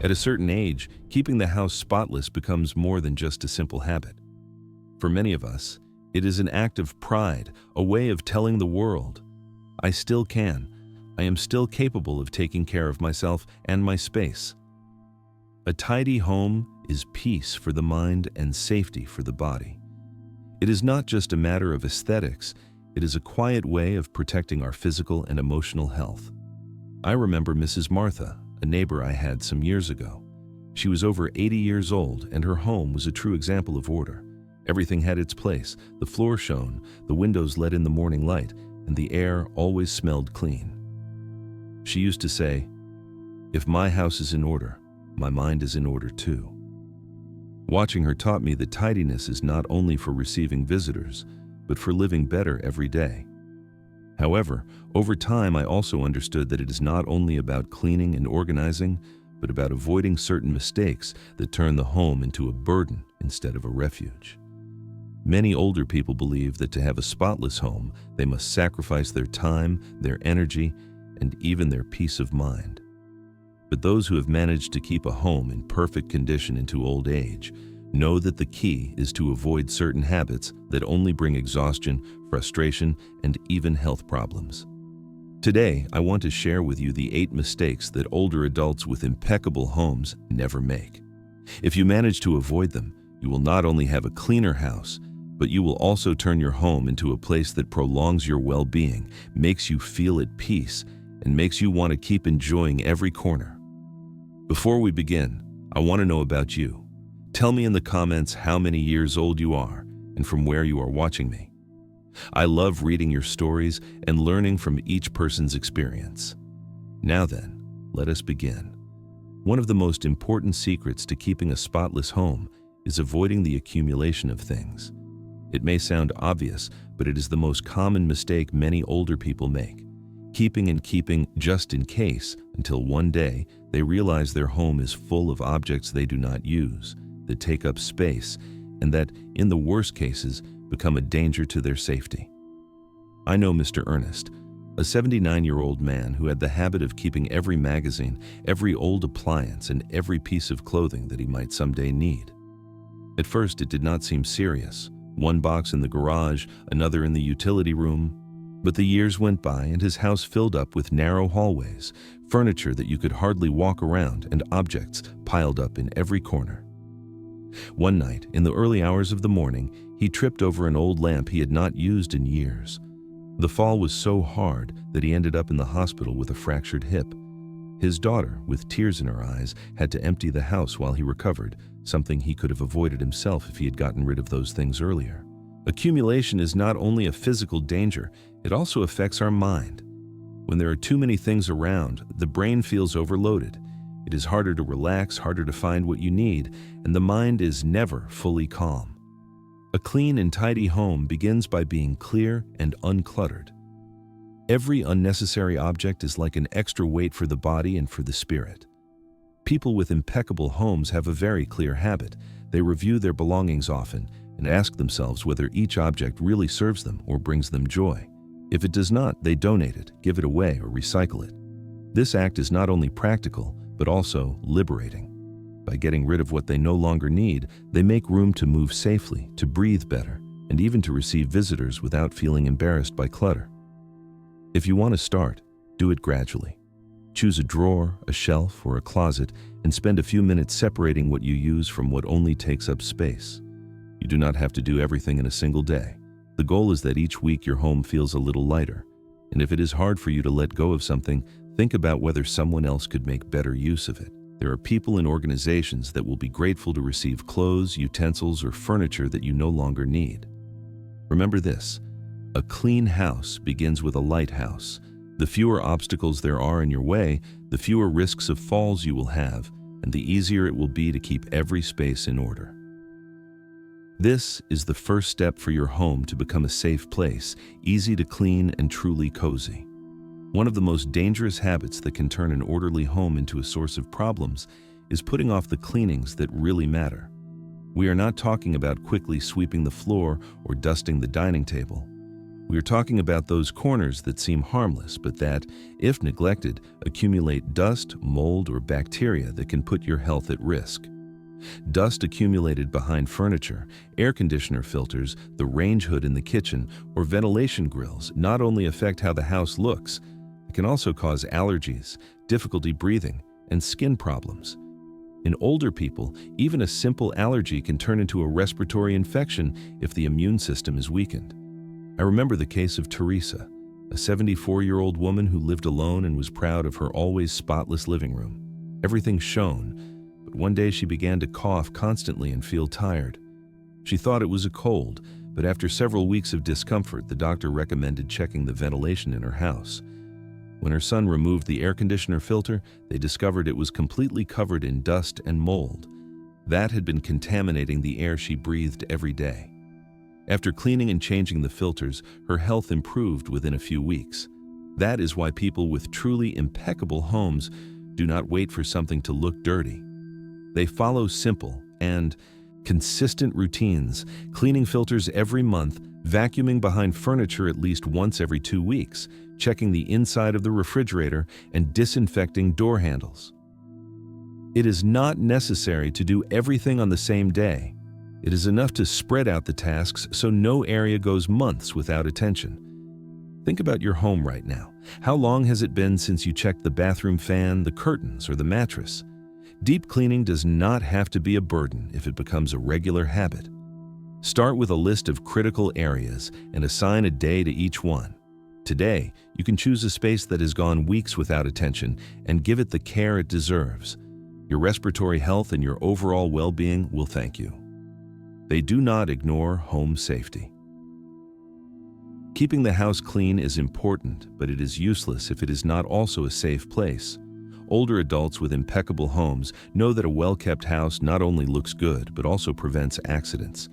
At a certain age, keeping the house spotless becomes more than just a simple habit. For many of us, it is an act of pride, a way of telling the world, I still can. I am still capable of taking care of myself and my space. A tidy home is peace for the mind and safety for the body. It is not just a matter of aesthetics, it is a quiet way of protecting our physical and emotional health. I remember Mrs. Martha, a neighbor I had some years ago. She was over 80 years old, and her home was a true example of order. Everything had its place, the floor shone, the windows let in the morning light, and the air always smelled clean. She used to say, "If my house is in order, my mind is in order too." Watching her taught me that tidiness is not only for receiving visitors, but for living better every day. However, over time I also understood that it is not only about cleaning and organizing, but about avoiding certain mistakes that turn the home into a burden instead of a refuge. Many older people believe that to have a spotless home, they must sacrifice their time, their energy, and even their peace of mind. But those who have managed to keep a home in perfect condition into old age know that the key is to avoid certain habits that only bring exhaustion, frustration, and even health problems. Today, I want to share with you the 8 mistakes that older adults with impeccable homes never make. If you manage to avoid them, you will not only have a cleaner house, but you will also turn your home into a place that prolongs your well-being, makes you feel at peace, and makes you want to keep enjoying every corner. Before we begin, I want to know about you. Tell me in the comments how many years old you are and from where you are watching me. I love reading your stories and learning from each person's experience. Now then, let us begin. One of the most important secrets to keeping a spotless home is avoiding the accumulation of things. It may sound obvious, but it is the most common mistake many older people make. Keeping just in case until one day they realize their home is full of objects they do not use, that take up space, and that, in the worst cases, become a danger to their safety. I know Mr. Ernest, a 79-year-old man who had the habit of keeping every magazine, every old appliance, and every piece of clothing that he might someday need. At first, it did not seem serious. One box in the garage, another in the utility room. But the years went by and his house filled up with narrow hallways, furniture that you could hardly walk around, and objects piled up in every corner. One night, in the early hours of the morning, he tripped over an old lamp he had not used in years. The fall was so hard that he ended up in the hospital with a fractured hip. His daughter, with tears in her eyes, had to empty the house while he recovered, something he could have avoided himself if he had gotten rid of those things earlier. Accumulation is not only a physical danger, it also affects our mind. When there are too many things around, the brain feels overloaded. It is harder to relax, harder to find what you need, and the mind is never fully calm. A clean and tidy home begins by being clear and uncluttered. Every unnecessary object is like an extra weight for the body and for the spirit. People with impeccable homes have a very clear habit. They review their belongings often and ask themselves whether each object really serves them or brings them joy. If it does not, they donate it, give it away, or recycle it. This act is not only practical, but also liberating. By getting rid of what they no longer need, they make room to move safely, to breathe better, and even to receive visitors without feeling embarrassed by clutter. If you want to start, do it gradually. Choose a drawer, a shelf, or a closet, and spend a few minutes separating what you use from what only takes up space. You do not have to do everything in a single day. The goal is that each week your home feels a little lighter. And if it is hard for you to let go of something, think about whether someone else could make better use of it. There are people and organizations that will be grateful to receive clothes, utensils, or furniture that you no longer need. Remember this: a clean house begins with a light house. The fewer obstacles there are in your way, the fewer risks of falls you will have, and the easier it will be to keep every space in order. This is the first step for your home to become a safe place, easy to clean and truly cozy. One of the most dangerous habits that can turn an orderly home into a source of problems is putting off the cleanings that really matter. We are not talking about quickly sweeping the floor or dusting the dining table. We are talking about those corners that seem harmless, but that, if neglected, accumulate dust, mold, or bacteria that can put your health at risk. Dust accumulated behind furniture, air conditioner filters, the range hood in the kitchen, or ventilation grills not only affect how the house looks, it can also cause allergies, difficulty breathing, and skin problems. In older people, even a simple allergy can turn into a respiratory infection if the immune system is weakened. I remember the case of Teresa, a 74-year-old woman who lived alone and was proud of her always spotless living room. Everything shone, but one day she began to cough constantly and feel tired. She thought it was a cold, but after several weeks of discomfort, the doctor recommended checking the ventilation in her house. When her son removed the air conditioner filter, they discovered it was completely covered in dust and mold. That had been contaminating the air she breathed every day. After cleaning and changing the filters, her health improved within a few weeks. That is why people with truly impeccable homes do not wait for something to look dirty. They follow simple and consistent routines, cleaning filters every month, vacuuming behind furniture at least once every 2 weeks, checking the inside of the refrigerator, and disinfecting door handles. It is not necessary to do everything on the same day. It is enough to spread out the tasks so no area goes months without attention. Think about your home right now. How long has it been since you checked the bathroom fan, the curtains, or the mattress? Deep cleaning does not have to be a burden if it becomes a regular habit. Start with a list of critical areas and assign a day to each one. Today, you can choose a space that has gone weeks without attention and give it the care it deserves. Your respiratory health and your overall well-being will thank you. They do not ignore home safety. Keeping the house clean is important, but it is useless if it is not also a safe place. Older adults with impeccable homes know that a well-kept house not only looks good, but also prevents accidents.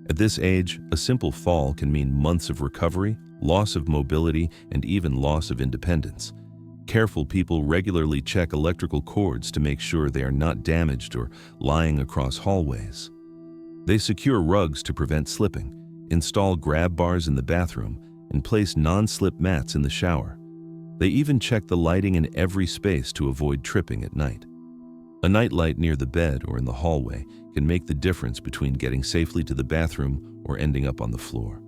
At this age, a simple fall can mean months of recovery, loss of mobility, and even loss of independence. Careful people regularly check electrical cords to make sure they are not damaged or lying across hallways. They secure rugs to prevent slipping, install grab bars in the bathroom, and place non-slip mats in the shower. They even check the lighting in every space to avoid tripping at night. A nightlight near the bed or in the hallway can make the difference between getting safely to the bathroom or ending up on the floor.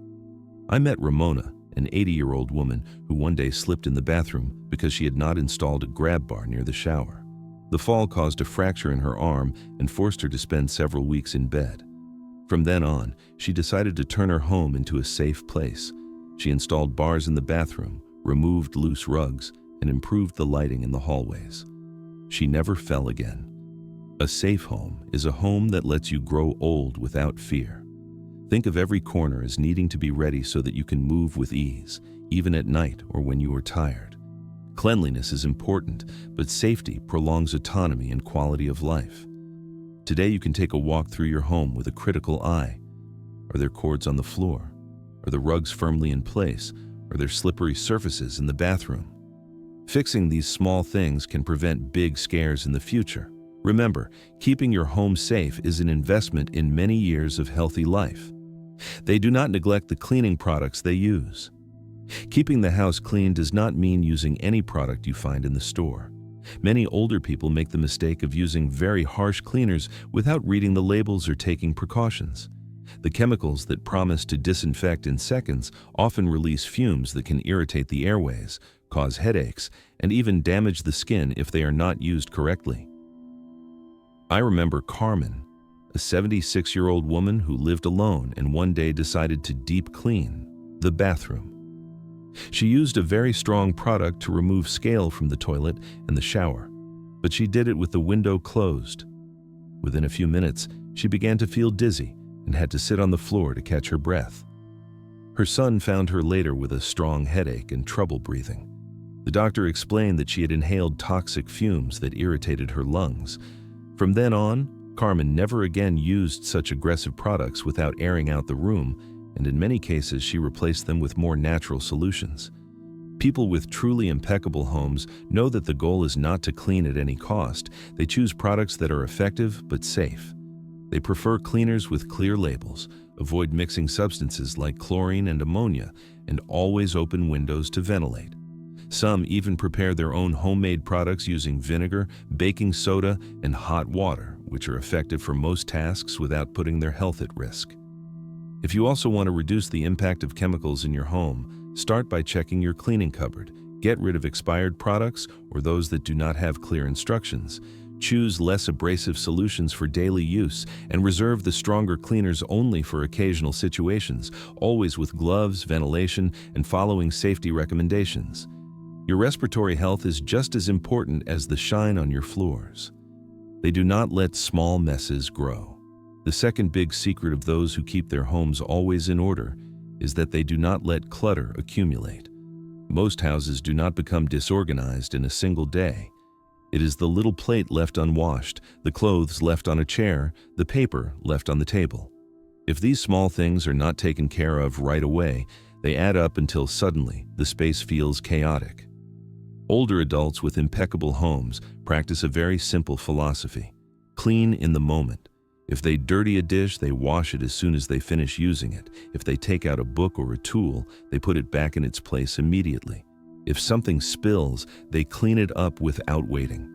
I met Ramona, an 80-year-old woman who one day slipped in the bathroom because she had not installed a grab bar near the shower. The fall caused a fracture in her arm and forced her to spend several weeks in bed. From then on, she decided to turn her home into a safe place. She installed bars in the bathroom, removed loose rugs, and improved the lighting in the hallways. She never fell again. A safe home is a home that lets you grow old without fear. Think of every corner as needing to be ready so that you can move with ease, even at night or when you are tired. Cleanliness is important, but safety prolongs autonomy and quality of life. Today you can take a walk through your home with a critical eye. Are there cords on the floor? Are the rugs firmly in place? Are there slippery surfaces in the bathroom? Fixing these small things can prevent big scares in the future. Remember, keeping your home safe is an investment in many years of healthy life. They do not neglect the cleaning products they use. Keeping the house clean does not mean using any product you find in the store. Many older people make the mistake of using very harsh cleaners without reading the labels or taking precautions. The chemicals that promise to disinfect in seconds often release fumes that can irritate the airways, cause headaches, and even damage the skin if they are not used correctly. I remember Carmen, a 76-year-old woman who lived alone and one day decided to deep clean the bathroom. She used a very strong product to remove scale from the toilet and the shower, but she did it with the window closed. Within a few minutes, she began to feel dizzy and had to sit on the floor to catch her breath. Her son found her later with a strong headache and trouble breathing. The doctor explained that she had inhaled toxic fumes that irritated her lungs. From then on, Carmen never again used such aggressive products without airing out the room, and in many cases she replaced them with more natural solutions. People with truly impeccable homes know that the goal is not to clean at any cost. They choose products that are effective but safe. They prefer cleaners with clear labels, Avoid mixing substances like chlorine and ammonia, and always open windows to ventilate. Some even prepare their own homemade products using vinegar, baking soda, and hot water, which are effective for most tasks without putting their health at risk. If you also want to reduce the impact of chemicals in your home, start by checking your cleaning cupboard. Get rid of expired products or those that do not have clear instructions. Choose less abrasive solutions for daily use and reserve the stronger cleaners only for occasional situations, always with gloves, ventilation, and following safety recommendations. Your respiratory health is just as important as the shine on your floors. They do not let small messes grow. The second big secret of those who keep their homes always in order is that they do not let clutter accumulate. Most houses do not become disorganized in a single day. It is the little plate left unwashed, the clothes left on a chair, the paper left on the table. If these small things are not taken care of right away, they add up until suddenly the space feels chaotic. Older adults with impeccable homes practice a very simple philosophy: clean in the moment. If they dirty a dish, they wash it as soon as they finish using it. If they take out a book or a tool, they put it back in its place immediately. If something spills, they clean it up without waiting.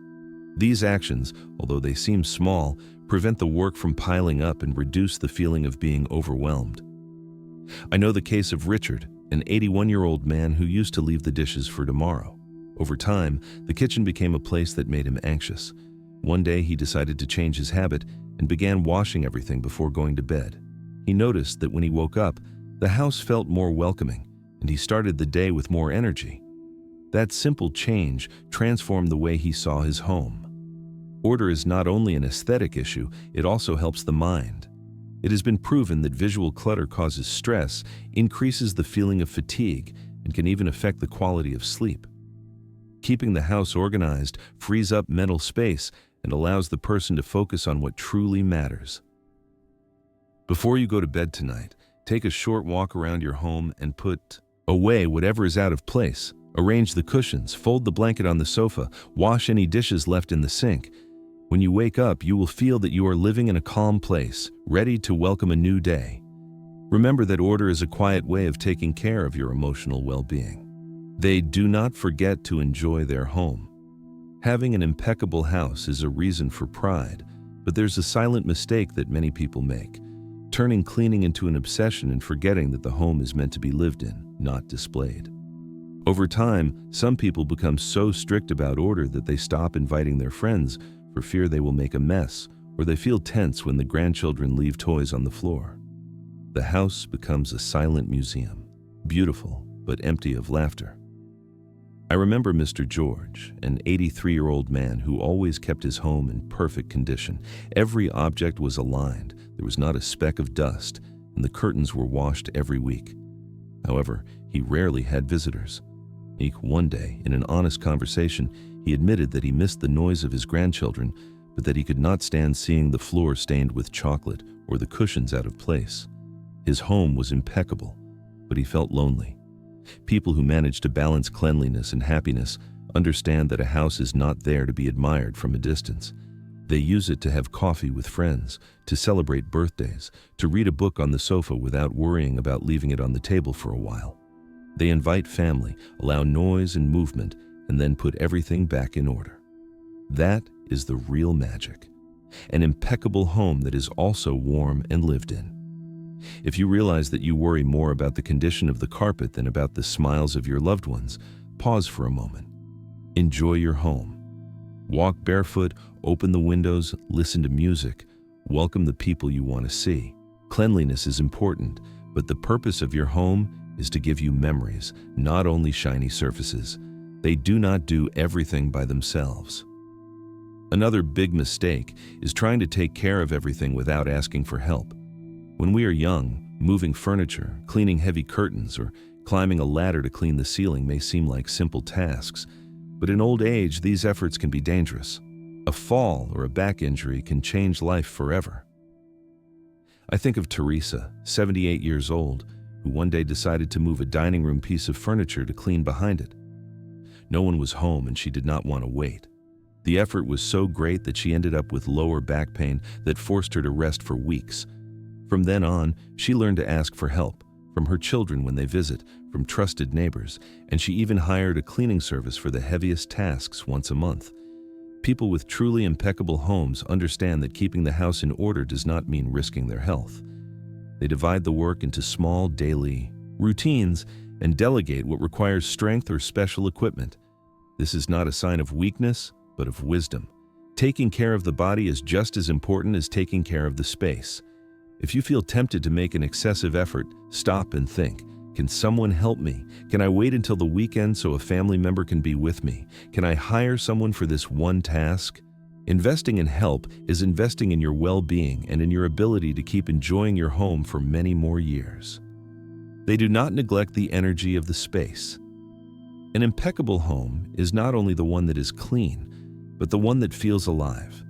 These actions, although they seem small, prevent the work from piling up and reduce the feeling of being overwhelmed. I know the case of Richard, an 81-year-old man who used to leave the dishes for tomorrow. Over time, the kitchen became a place that made him anxious. One day, he decided to change his habit and began washing everything before going to bed. He noticed that when he woke up, the house felt more welcoming, and he started the day with more energy. That simple change transformed the way he saw his home. Order is not only an aesthetic issue, it also helps the mind. It has been proven that visual clutter causes stress, increases the feeling of fatigue, and can even affect the quality of sleep. Keeping the house organized frees up mental space and allows the person to focus on what truly matters. Before you go to bed tonight, take a short walk around your home and put away whatever is out of place. Arrange the cushions, fold the blanket on the sofa, wash any dishes left in the sink. When you wake up, you will feel that you are living in a calm place, ready to welcome a new day. Remember that order is a quiet way of taking care of your emotional well-being. They do not forget to enjoy their home. Having an impeccable house is a reason for pride, but there's a silent mistake that many people make, turning cleaning into an obsession and forgetting that the home is meant to be lived in, not displayed. Over time, some people become so strict about order that they stop inviting their friends for fear they will make a mess, or they feel tense when the grandchildren leave toys on the floor. The house becomes a silent museum, beautiful but empty of laughter. I remember Mr. George, an 83-year-old man who always kept his home in perfect condition. Every object was aligned, there was not a speck of dust, and the curtains were washed every week. However, he rarely had visitors. One day, in an honest conversation, he admitted that he missed the noise of his grandchildren, but that he could not stand seeing the floor stained with chocolate or the cushions out of place. His home was impeccable, but he felt lonely. People who manage to balance cleanliness and happiness understand that a house is not there to be admired from a distance. They use it to have coffee with friends, to celebrate birthdays, to read a book on the sofa without worrying about leaving it on the table for a while. They invite family, allow noise and movement, and then put everything back in order. That is the real magic. An impeccable home that is also warm and lived in. If you realize that you worry more about the condition of the carpet than about the smiles of your loved ones, pause for a moment. Enjoy your home. Walk barefoot, open the windows, listen to music, welcome the people you want to see. Cleanliness is important, but the purpose of your home is to give you memories, not only shiny surfaces. They do not do everything by themselves. Another big mistake is trying to take care of everything without asking for help. When we are young, moving furniture, cleaning heavy curtains, or climbing a ladder to clean the ceiling may seem like simple tasks, but in old age, these efforts can be dangerous. A fall or a back injury can change life forever. I think of Teresa, 78 years old, who one day decided to move a dining room piece of furniture to clean behind it. No one was home and she did not want to wait. The effort was so great that she ended up with lower back pain that forced her to rest for weeks. From then on, she learned to ask for help, from her children when they visit, from trusted neighbors, and she even hired a cleaning service for the heaviest tasks once a month. People with truly impeccable homes understand that keeping the house in order does not mean risking their health. They divide the work into small daily routines and delegate what requires strength or special equipment. This is not a sign of weakness, but of wisdom. Taking care of the body is just as important as taking care of the space. If you feel tempted to make an excessive effort, stop and think. Can someone help me? Can I wait until the weekend so a family member can be with me? Can I hire someone for this one task? Investing in help is investing in your well-being and in your ability to keep enjoying your home for many more years. They do not neglect the energy of the space. An impeccable home is not only the one that is clean, but the one that feels alive.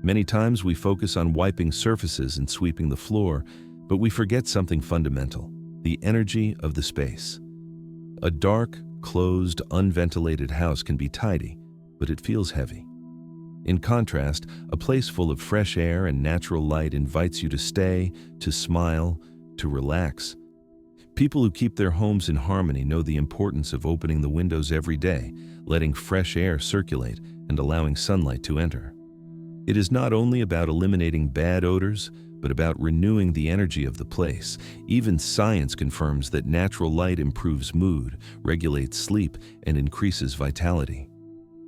Many times we focus on wiping surfaces and sweeping the floor, but we forget something fundamental: the energy of the space. A dark, closed, unventilated house can be tidy, but it feels heavy. In contrast, a place full of fresh air and natural light invites you to stay, to smile, to relax. People who keep their homes in harmony know the importance of opening the windows every day, letting fresh air circulate, and allowing sunlight to enter. It is not only about eliminating bad odors, but about renewing the energy of the place. Even science confirms that natural light improves mood, regulates sleep, and increases vitality.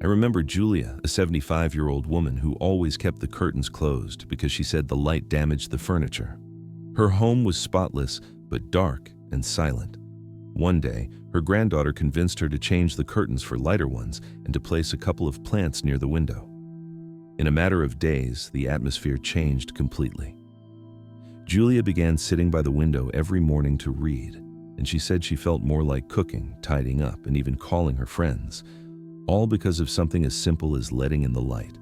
I remember Julia, a 75-year-old woman who always kept the curtains closed because she said the light damaged the furniture. Her home was spotless, but dark and silent. One day, her granddaughter convinced her to change the curtains for lighter ones and to place a couple of plants near the window. In a matter of days, the atmosphere changed completely. Julia began sitting by the window every morning to read, and she said she felt more like cooking, tidying up, and even calling her friends, all because of something as simple as letting in the light.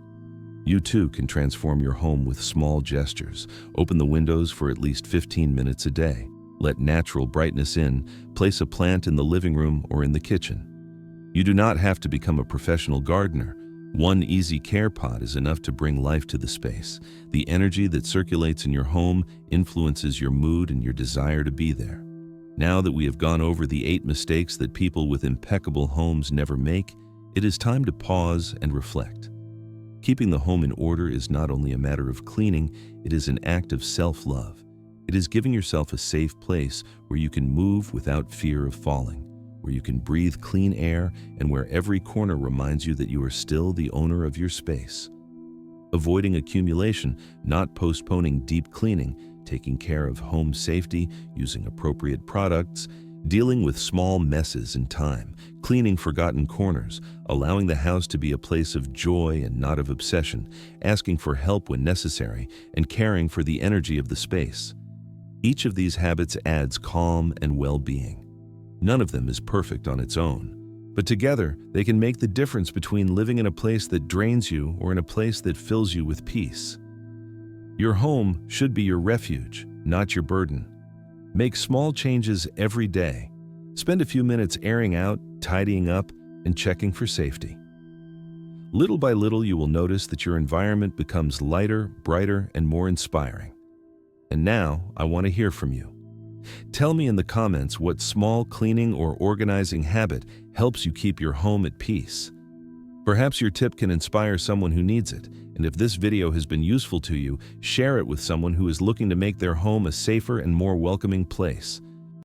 You too can transform your home with small gestures. Open the windows for at least 15 minutes a day. Let natural brightness in. Place a plant in the living room or in the kitchen. You do not have to become a professional gardener. One easy care pot is enough to bring life to the space. The energy that circulates in your home influences your mood and your desire to be there. Now that we have gone over the 8 mistakes that people with impeccable homes never make, it is time to pause and reflect. Keeping the home in order is not only a matter of cleaning, it is an act of self-love. It is giving yourself a safe place where you can move without fear of falling, where you can breathe clean air, and where every corner reminds you that you are still the owner of your space. Avoiding accumulation, not postponing deep cleaning, taking care of home safety, using appropriate products, dealing with small messes in time, cleaning forgotten corners, allowing the house to be a place of joy and not of obsession, asking for help when necessary, and caring for the energy of the space. Each of these habits adds calm and well-being. None of them is perfect on its own, but together they can make the difference between living in a place that drains you or in a place that fills you with peace. Your home should be your refuge, not your burden. Make small changes every day. Spend a few minutes airing out, tidying up, and checking for safety. Little by little, you will notice that your environment becomes lighter, brighter, and more inspiring. And now, I want to hear from you. Tell me in the comments what small cleaning or organizing habit helps you keep your home at peace. Perhaps your tip can inspire someone who needs it, and if this video has been useful to you, share it with someone who is looking to make their home a safer and more welcoming place.